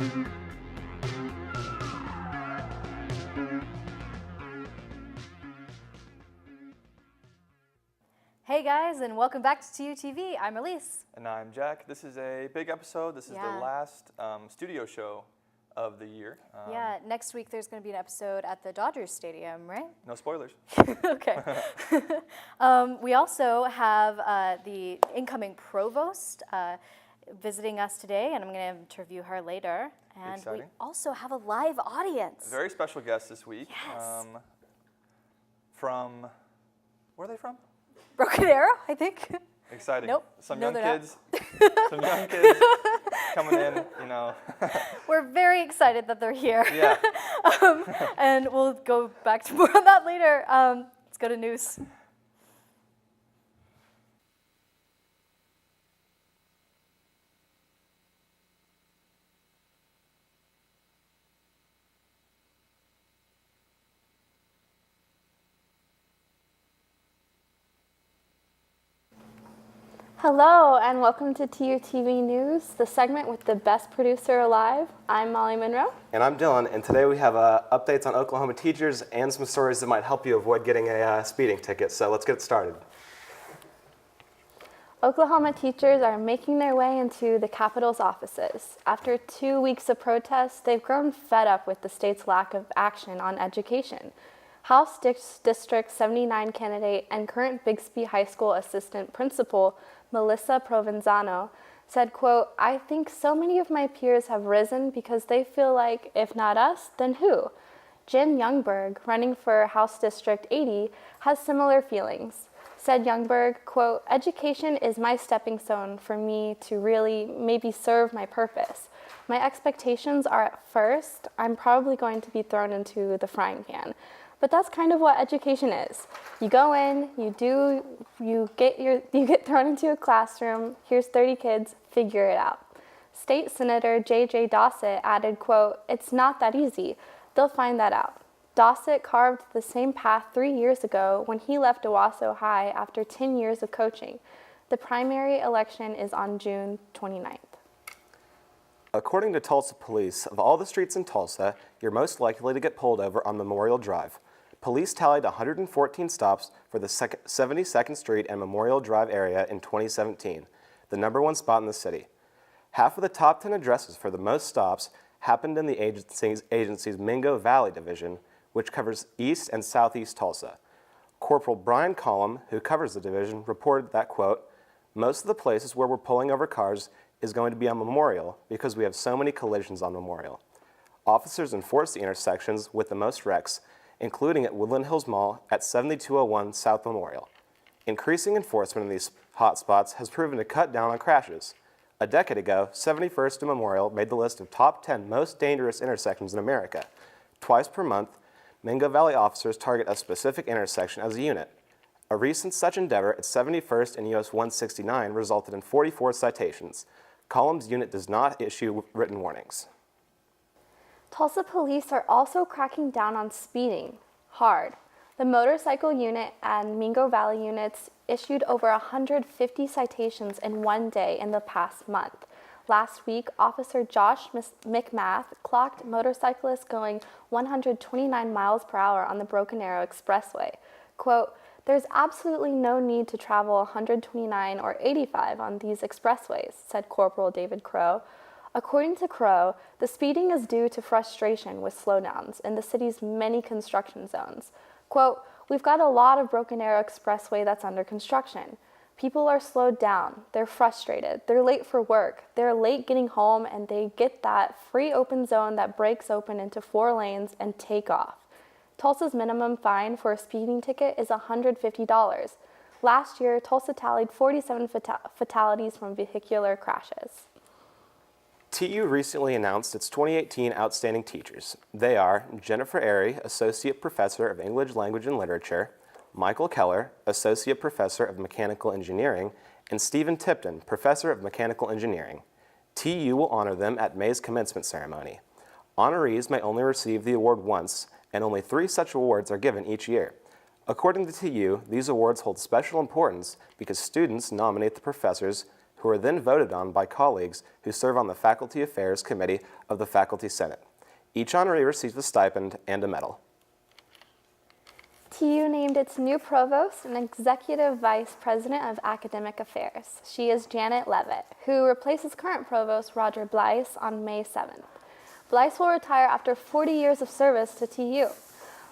Hey guys, and welcome back to TUTV. I'm Elise. And I'm Jack. This is a big episode. This is the last studio show of the year. Next week there's going to be an episode at the Dodgers Stadium, right? No spoilers. Okay. We also have the incoming Provost visiting us today, and I'm going to interview her later. And Exciting. We also have a live audience. A very special guest this week. Yes. Where are they from? Broken Arrow, I think. Exciting. Nope. Some No, young they're kids. Some young kids coming in, you know. We're very excited that they're here. Yeah. And we'll go back to more on that later. Let's go to news. Hello, and welcome to TUTV News, the segment with the best producer alive. I'm Molly Monroe. And I'm Dylan, and today we have updates on Oklahoma teachers and some stories that might help you avoid getting a speeding ticket. So let's get started. Oklahoma teachers are making their way into the Capitol's offices. After 2 weeks of protests, they've grown fed up with the state's lack of action on education. House District 79 candidate and current Bixby High School assistant principal Melissa Provenzano said, quote, "I think so many of my peers have risen because they feel like, if not us, then who?" Jen Youngberg, running for House District 80, has similar feelings. Said Youngberg, quote, "Education is my stepping stone for me to really maybe serve my purpose. My expectations are at first, I'm probably going to be thrown into the frying pan. But that's kind of what education is. You go in, you get thrown into a classroom, here's 30 kids, figure it out." State Senator J.J. Dossett added, quote, "It's not that easy. They'll find that out." Dossett carved the same path 3 years ago when he left Owasso High after 10 years of coaching. The primary election is on June 29th. According to Tulsa police, of all the streets in Tulsa, you're most likely to get pulled over on Memorial Drive. Police tallied 114 stops for the 72nd Street and Memorial Drive area in 2017, the #1 spot in the city. Half of the top 10 addresses for the most stops happened in the agency's Mingo Valley division, which covers east and southeast Tulsa. Corporal Brian Collum, who covers the division, reported that, quote, "Most of the places where we're pulling over cars is going to be on Memorial because we have so many collisions on Memorial. Officers enforce the intersections with the most wrecks, including at Woodland Hills Mall at 7201 South Memorial. Increasing enforcement in these hotspots has proven to cut down on crashes. A decade ago, 71st and Memorial made the list of top 10 most dangerous intersections in America. Twice per month, Mingo Valley officers target a specific intersection as a unit. A recent such endeavor at 71st and US 169 resulted in 44 citations. Collins' unit does not issue written warnings." Tulsa police are also cracking down on speeding hard. The motorcycle unit and Mingo Valley units issued over 150 citations in one day in the past month. Last week, Officer Josh McMath clocked motorcyclists going 129 miles per hour on the Broken Arrow Expressway. Quote, "There's absolutely no need to travel 129 or 85 on these expressways," said Corporal David Crow. According to Crow, the speeding is due to frustration with slowdowns in the city's many construction zones. Quote, "We've got a lot of Broken Arrow Expressway that's under construction. People are slowed down, they're frustrated, they're late for work, they're late getting home, and they get that free open zone that breaks open into 4 lanes and take off." Tulsa's minimum fine for a speeding ticket is $150. Last year, Tulsa tallied 47 fatalities from vehicular crashes. TU recently announced its 2018 Outstanding Teachers. They are Jennifer Airy, Associate Professor of English Language and Literature, Michael Keller, Associate Professor of Mechanical Engineering, and Stephen Tipton, Professor of Mechanical Engineering. TU will honor them at May's commencement ceremony. Honorees may only receive the award once, and only 3 such awards are given each year. According to TU, these awards hold special importance because students nominate the professors who are then voted on by colleagues who serve on the Faculty Affairs Committee of the Faculty Senate. Each honoree receives a stipend and a medal. TU named its new provost and executive vice president of academic affairs. She is Janet Levit, who replaces current provost Roger Blyce on May 7th. Blyce will retire after 40 years of service to TU.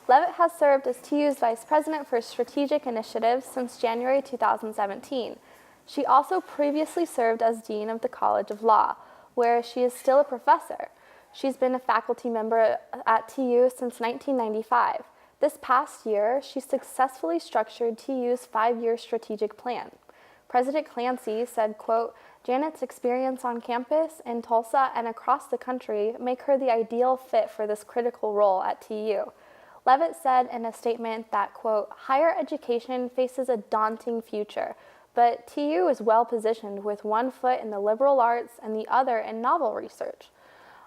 Levit has served as TU's vice president for strategic initiatives since January 2017. She also previously served as dean of the College of Law, where she is still a professor. She's been a faculty member at TU since 1995. This past year, she successfully structured TU's 5-year strategic plan. President Clancy said, quote, "Janet's experience on campus in Tulsa and across the country make her the ideal fit for this critical role at TU." Levit said in a statement that, quote, "Higher education faces a daunting future, but TU is well positioned with one foot in the liberal arts and the other in novel research.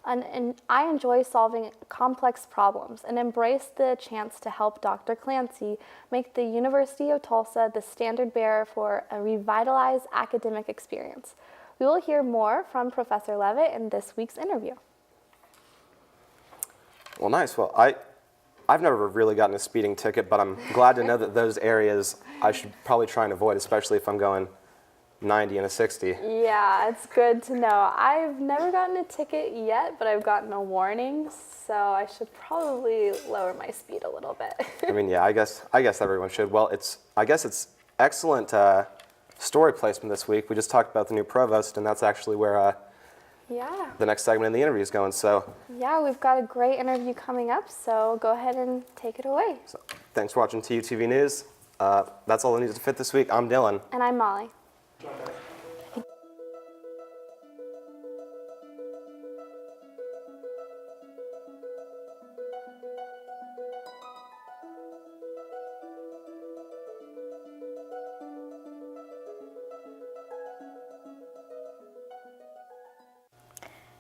And I enjoy solving complex problems and embrace the chance to help Dr. Clancy make the University of Tulsa the standard bearer for a revitalized academic experience." We will hear more from Professor Levit in this week's interview. Well, nice. Well, I've never really gotten a speeding ticket, but I'm glad to know that those areas I should probably try and avoid, especially if I'm going 90 and a 60. Yeah, it's good to know. I've never gotten a ticket yet, but I've gotten a warning, so I should probably lower my speed a little bit. I mean, yeah, I guess everyone should. Well, I guess it's excellent story placement this week. We just talked about the new provost, and that's actually where Yeah. the next segment in the interview is going. So, Yeah, we've got a great interview coming up, so go ahead and take it away. thanks for watching TUTV News. That's all I needed to fit this week. I'm Dylan. And I'm Molly.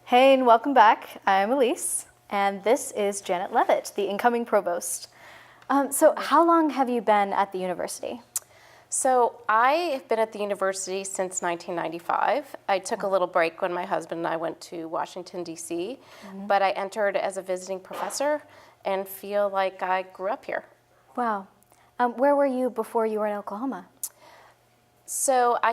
Hey, and welcome back. I'm Elise, and this is Janet Levit, the incoming provost. So how long have you been at the university? So I have been at the university since 1995. I took a little break when my husband and I went to Washington, D.C., but I entered as a visiting professor and feel like I grew up here. Wow. Where were you before you were in Oklahoma? So I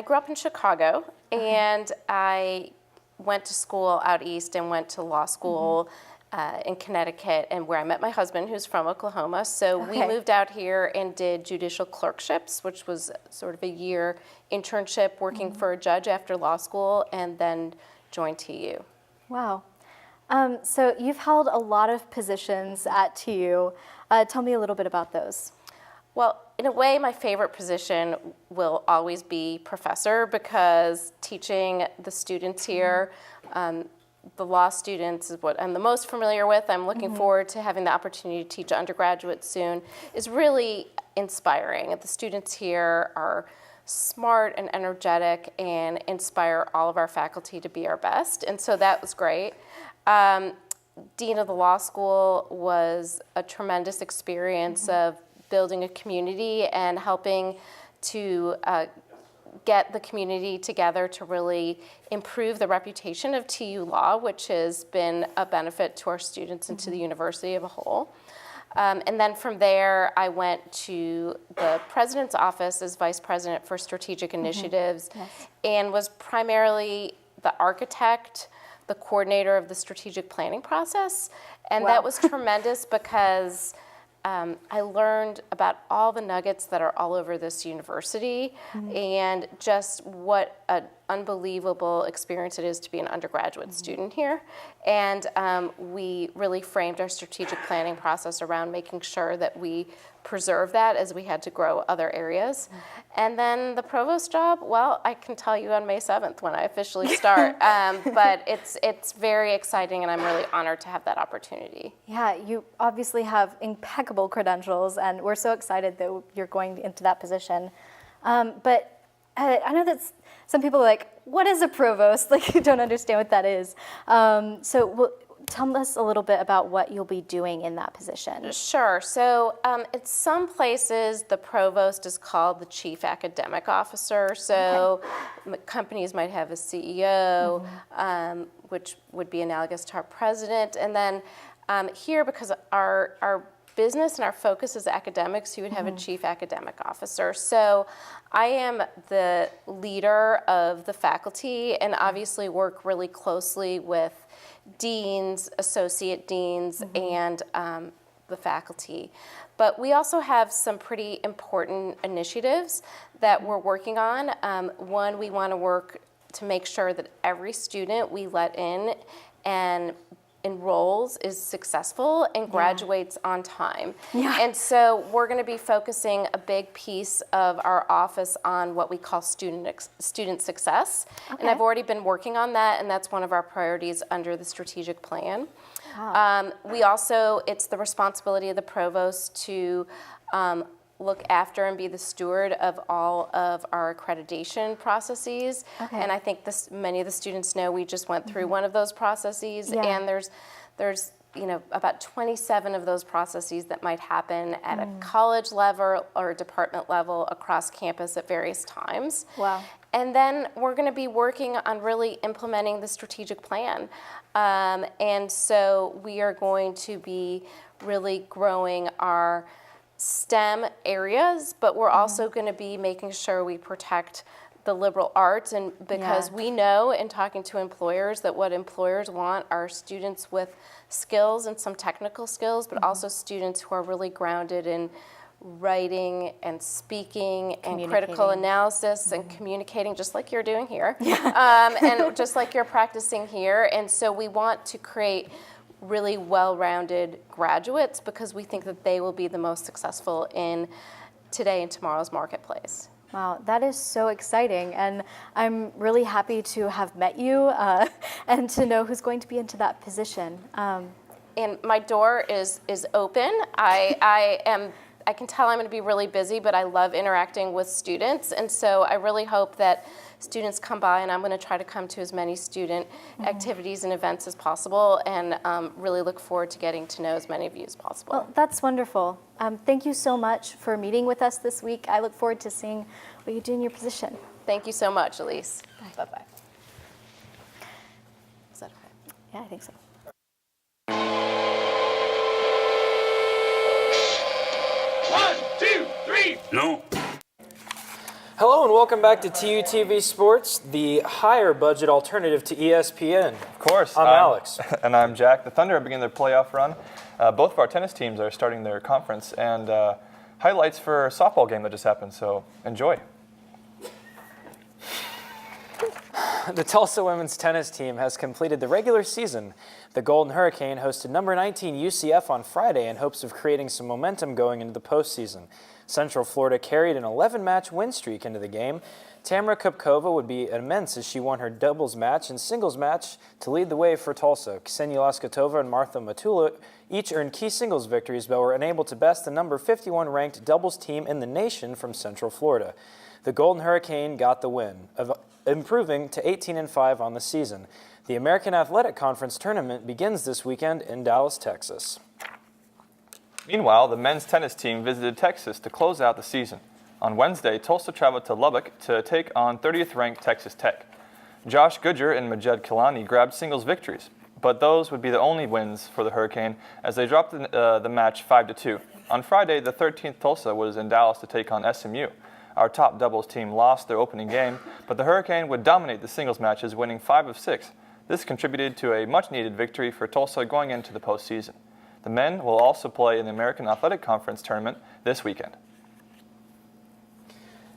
grew up in Chicago, and I went to school out east and went to law school in Connecticut, and where I met my husband, who's from Oklahoma. So we moved out here and did judicial clerkships, which was sort of a year internship working for a judge after law school, and then joined TU. Wow. So you've held a lot of positions at TU. Tell me a little bit about those. Well, in a way, my favorite position will always be professor, because teaching the students here, the law students is what I'm the most familiar with. I'm looking forward to having the opportunity to teach undergraduates soon. Is really inspiring. The students here are smart and energetic and inspire all of our faculty to be our best, and so that was great. Dean of the law school was a tremendous experience of building a community and helping to get the community together to really improve the reputation of TU Law, which has been a benefit to our students and to the university as a whole. And then from there, I went to the president's office as vice president for strategic initiatives, and was primarily the architect, the coordinator of the strategic planning process. And that was tremendous because I learned about all the nuggets that are all over this university, and just what an unbelievable experience it is to be an undergraduate student here. And we really framed our strategic planning process around making sure that we preserve that as we had to grow other areas. And then the provost job, well, I can tell you on May 7th when I officially start, but it's very exciting, and I'm really honored to have that opportunity. Yeah, you obviously have impeccable credentials, and we're so excited that you're going into that position. But I know that some people are like, what is a provost? Like, you don't understand what that is. So tell us a little bit about what you'll be doing in that position. Sure. So at some places, the provost is called the chief academic officer. So companies might have a CEO, which would be analogous to our president. And then here, because our business and our focus is academics, you would have a chief academic officer. So I am the leader of the faculty and obviously work really closely with deans, associate deans, and the faculty. But we also have some pretty important initiatives that we're working on. One, we want to work to make sure that every student we let in and enrolls is successful and graduates on time. And so we're going to be focusing a big piece of our office on what we call student success. And I've already been working on that, and that's one of our priorities under the strategic plan. We also, it's the responsibility of the provost to look after and be the steward of all of our accreditation processes. And I think many of the students know we just went through one of those processes, and there's about 27 of those processes that might happen at a college level or a department level across campus at various times. And then we're going to be working on really implementing the strategic plan. And so we are going to be really growing our STEM areas, but we're also going to be making sure we protect the liberal arts, and because we know in talking to employers that what employers want are students with skills and some technical skills, but also students who are really grounded in writing and speaking and critical analysis and communicating, just like you're doing here, and just like you're practicing here. And so we want to create really well-rounded graduates because we think that they will be the most successful in today and tomorrow's marketplace. Wow, that is so exciting, and I'm really happy to have met you and to know who's going to be into that position. And my door is open. I can tell I'm going to be really busy, but I love interacting with students, and so I really hope that students come by, and I'm going to try to come to as many student activities and events as possible, and really look forward to getting to know as many of you as possible. Well, that's wonderful. Thank you so much for meeting with us this week. I look forward to seeing what you do in your position. Thank you so much, Elise. Bye-bye. Is that okay? Yeah, I think so. No. Hello and welcome back to TUTV Sports, the higher budget alternative to ESPN. Of course. I'm Alex. And I'm Jack. The Thunder are beginning their playoff run. Both of our tennis teams are starting their conference, and highlights for a softball game that just happened, so enjoy. The Tulsa women's tennis team has completed the regular season. The Golden Hurricane hosted number 19 UCF on Friday in hopes of creating some momentum going into the postseason. Central Florida carried an 11-match win streak into the game. Tamara Kupkova would be immense as she won her doubles match and singles match to lead the way for Tulsa. Ksenia Laskatova and Martha Matula each earned key singles victories but were unable to best the number 51 ranked doubles team in the nation from Central Florida. The Golden Hurricane got the win, improving to 18-5 on the season. The American Athletic Conference tournament begins this weekend in Dallas, Texas. Meanwhile, the men's tennis team visited Texas to close out the season. On Wednesday, Tulsa traveled to Lubbock to take on 30th-ranked Texas Tech. Josh Goodger and Majed Kilani grabbed singles victories, but those would be the only wins for the Hurricane as they dropped the match 5-2. On Friday, the 13th Tulsa was in Dallas to take on SMU. Our top doubles team lost their opening game, but the Hurricane would dominate the singles matches, winning 5 of 6. This contributed to a much-needed victory for Tulsa going into the postseason. The men will also play in the American Athletic Conference tournament this weekend.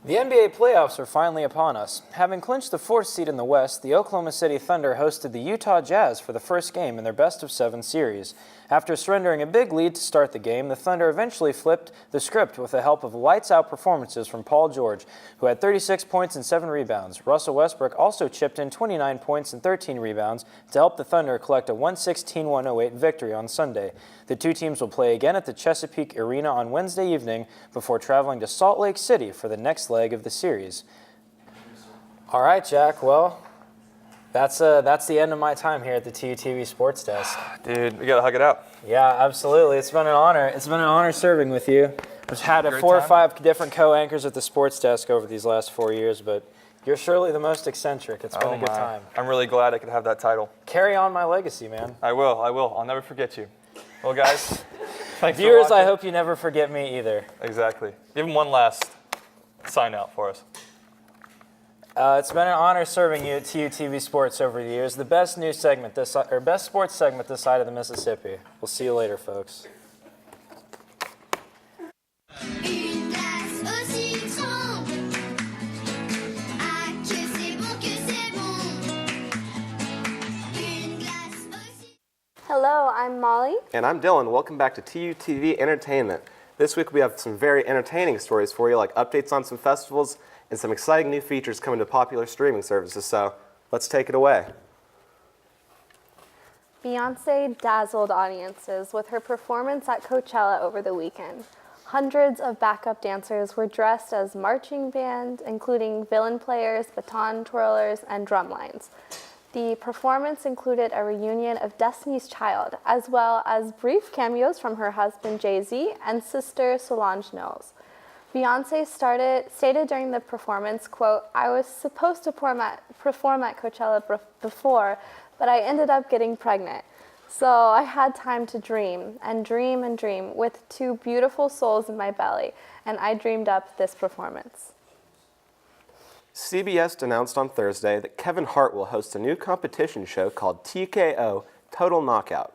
The NBA playoffs are finally upon us. Having clinched the 4th seed in the West, the Oklahoma City Thunder hosted the Utah Jazz for the first game in their best-of-7 series. After surrendering a big lead to start the game, the Thunder eventually flipped the script with the help of lights-out performances from Paul George, who had 36 points and 7 rebounds. Russell Westbrook also chipped in 29 points and 13 rebounds to help the Thunder collect a 116-108 victory on Sunday. The two teams will play again at the Chesapeake Arena on Wednesday evening before traveling to Salt Lake City for the next leg of the series. All right, Jack, well, That's the end of my time here at the TUTV Sports Desk. Dude, we gotta hug it out. Yeah, absolutely. It's been an honor. It's been an honor serving with you. I've had Great 4 or time. 5 different co-anchors at the Sports Desk over these last 4 years, but you're surely the most eccentric. It's been a good time. I'm really glad I could have that title. Carry on my legacy, man. I will. I'll never forget you. Well, guys, thanks Viewers, for I watching. hope you never forget me either. Exactly. Give him one last sign out for us. It's been an honor serving you at TUTV Sports over the years. The best news segment best sports segment this side of the Mississippi. We'll see you later, folks. Une glace aussi grande. Ah, que c'est bon, que c'est bon. Une glace aussi. Hello, I'm Molly. And I'm Dylan. Welcome back to TUTV Entertainment. This week we have some very entertaining stories for you, like updates on some festivals and some exciting new features coming to popular streaming services. So let's take it away. Beyoncé dazzled audiences with her performance at Coachella over the weekend. Hundreds of backup dancers were dressed as marching band, including violin players, baton twirlers, and drumlines. The performance included a reunion of Destiny's Child, as well as brief cameos from her husband Jay-Z and sister Solange Knowles. Beyoncé stated during the performance, quote, "I was supposed to perform at Coachella before, but I ended up getting pregnant. So I had time to dream and dream and dream with 2 beautiful souls in my belly, and I dreamed up this performance." CBS announced on Thursday that Kevin Hart will host a new competition show called TKO Total Knockout.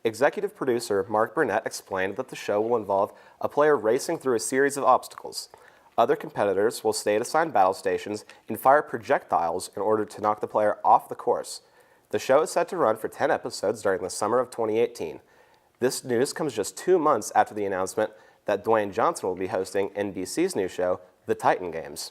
Executive producer Mark Burnett explained that the show will involve a player racing through a series of obstacles. Other competitors will stay at assigned battle stations and fire projectiles in order to knock the player off the course. The show is set to run for 10 episodes during the summer of 2018. This news comes just 2 months after the announcement that Dwayne Johnson will be hosting NBC's new show, The Titan Games.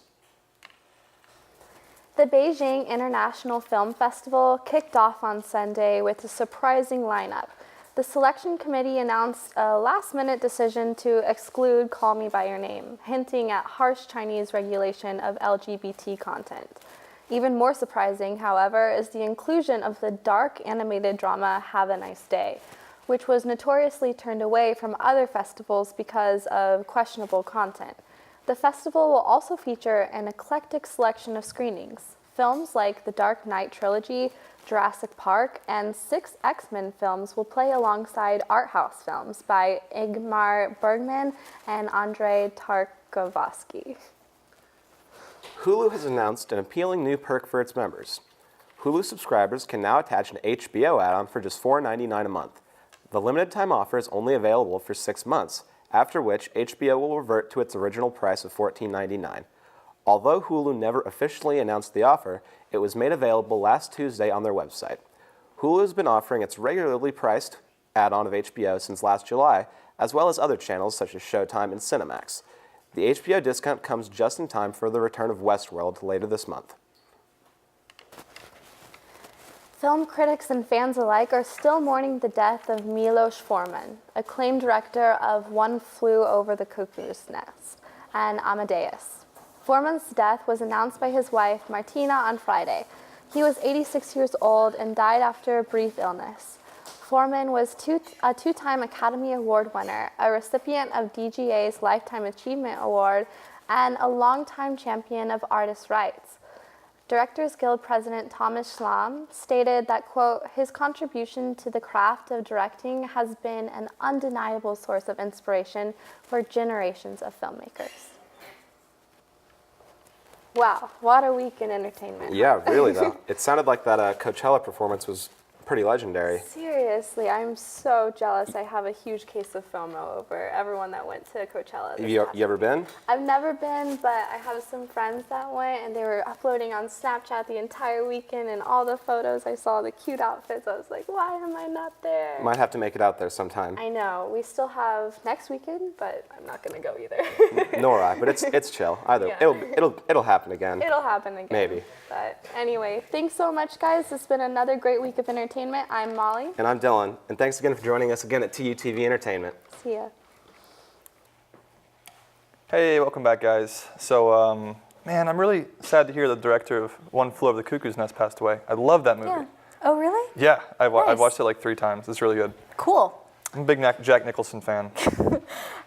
The Beijing International Film Festival kicked off on Sunday with a surprising lineup. The selection committee announced a last-minute decision to exclude Call Me By Your Name, hinting at harsh Chinese regulation of LGBT content. Even more surprising, however, is the inclusion of the dark animated drama Have a Nice Day, which was notoriously turned away from other festivals because of questionable content. The festival will also feature an eclectic selection of screenings. Films like the Dark Knight trilogy, Jurassic Park, and 6 X-Men films will play alongside art house films by Ingmar Bergman and Andrei Tarkovsky. Hulu has announced an appealing new perk for its members. Hulu subscribers can now attach an HBO add-on for just $4.99 a month. The limited time offer is only available for 6 months, after which HBO will revert to its original price of $14.99. Although Hulu never officially announced the offer, it was made available last Tuesday on their website. Hulu has been offering its regularly priced add-on of HBO since last July, as well as other channels such as Showtime and Cinemax. The HBO discount comes just in time for the return of Westworld later this month. Film critics and fans alike are still mourning the death of Milos Forman, acclaimed director of One Flew Over the Cuckoo's Nest and Amadeus. Forman's death was announced by his wife, Martina, on Friday. He was 86 years old and died after a brief illness. Forman was a 2-time Academy Award winner, a recipient of DGA's Lifetime Achievement Award, and a longtime champion of artists' rights. Directors Guild President Thomas Schlam stated that, quote, "His contribution to the craft of directing has been an undeniable source of inspiration for generations of filmmakers." Wow, what a week in entertainment. Yeah, really though. It sounded like that Coachella performance was pretty legendary. Seriously, I'm so jealous. I have a huge case of FOMO over everyone that went to Coachella. Have you ever been? I've never been, but I have some friends that went, and they were uploading on Snapchat the entire weekend, and all the photos I saw, the cute outfits. I was like, why am I not there? Might have to make it out there sometime. I know. We still have next weekend, but I'm not gonna go either. Nor I, but it's chill. Either Yeah. it'll happen again. It'll happen again. Maybe. But anyway, thanks so much, guys. It's been another great week of entertainment. I'm Molly. And I'm Dylan, and thanks again for joining us again at TUTV Entertainment. See ya. Hey, welcome back, guys. So Man, I'm really sad to hear the director of One Flew Over the Cuckoo's Nest passed away. I love that movie. Yeah. Oh, really? Yeah, I've Nice. watched it like 3 times. It's really good. Cool. I'm a big Jack Nicholson fan.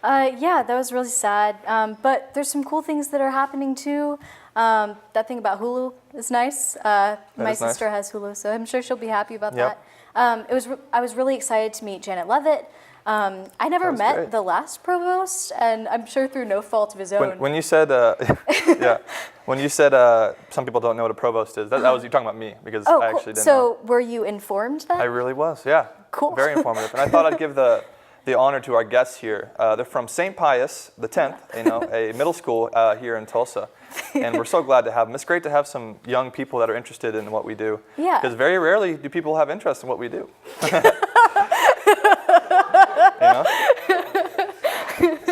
Yeah, that was really sad. But there's some cool things that are happening too. That thing about Hulu is nice. My is nice. sister has Hulu, so I'm sure she'll be happy about Yep. that. I was really excited to meet Janet Levit. I never was met great. the last provost, and I'm sure through no fault of his own. When you said, yeah, when you said some people don't know what a provost is, that was you talking about me because Oh, I cool. actually didn't know. So were you informed then? I really was, yeah. Cool. Very informative. And I thought I'd give the honor to our guests here. They're from St. Pius, the 10th, a middle school here in Tulsa. And we're so glad to have them. It's great to have some young people that are interested in what we do. Yeah. Because very rarely do people have interest in what we do.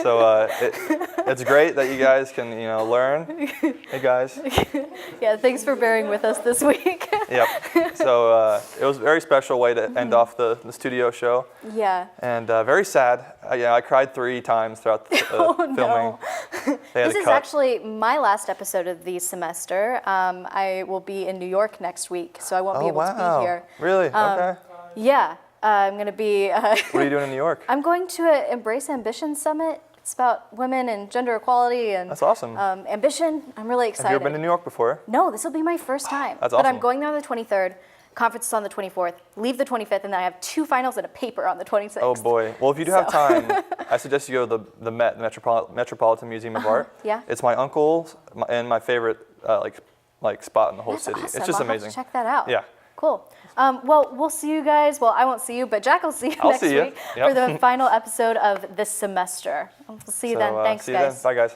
So it's great that you guys can, learn. Hey, guys. Yeah, thanks for bearing with us this week. Yep. So it was a very special way to end off the studio show. Yeah. And very sad. I cried 3 times throughout the filming. No. They had This to is cut. actually my last episode of the semester. I will be in New York next week, so I won't be able to be here. Really? Okay. Yeah, I'm going to be... What are you doing in New York? I'm going to an Embrace Ambition Summit. It's about women and gender equality and That's awesome. ambition. I'm really excited. Have you ever been to New York before? No, this will be my first time. That's But I'm awesome. going there on the 23rd. Conference is on the 24th. Leave the 25th, and then I have 2 finals and a paper on the 26th. Oh boy. Well, if you do have So- time, I suggest you go to the Met, the Metropolitan Museum of Art. Yeah. It's my uncle's and my favorite like spot in the whole That's city. awesome. It's just I'll amazing. Have to check that out. Yeah. Cool. Well, we'll see you guys. Well, I won't see you, but Jack will see you I'll next see you. week Yep. for the final episode of this semester. We'll see you then. Thanks, see you guys. then. Bye, guys.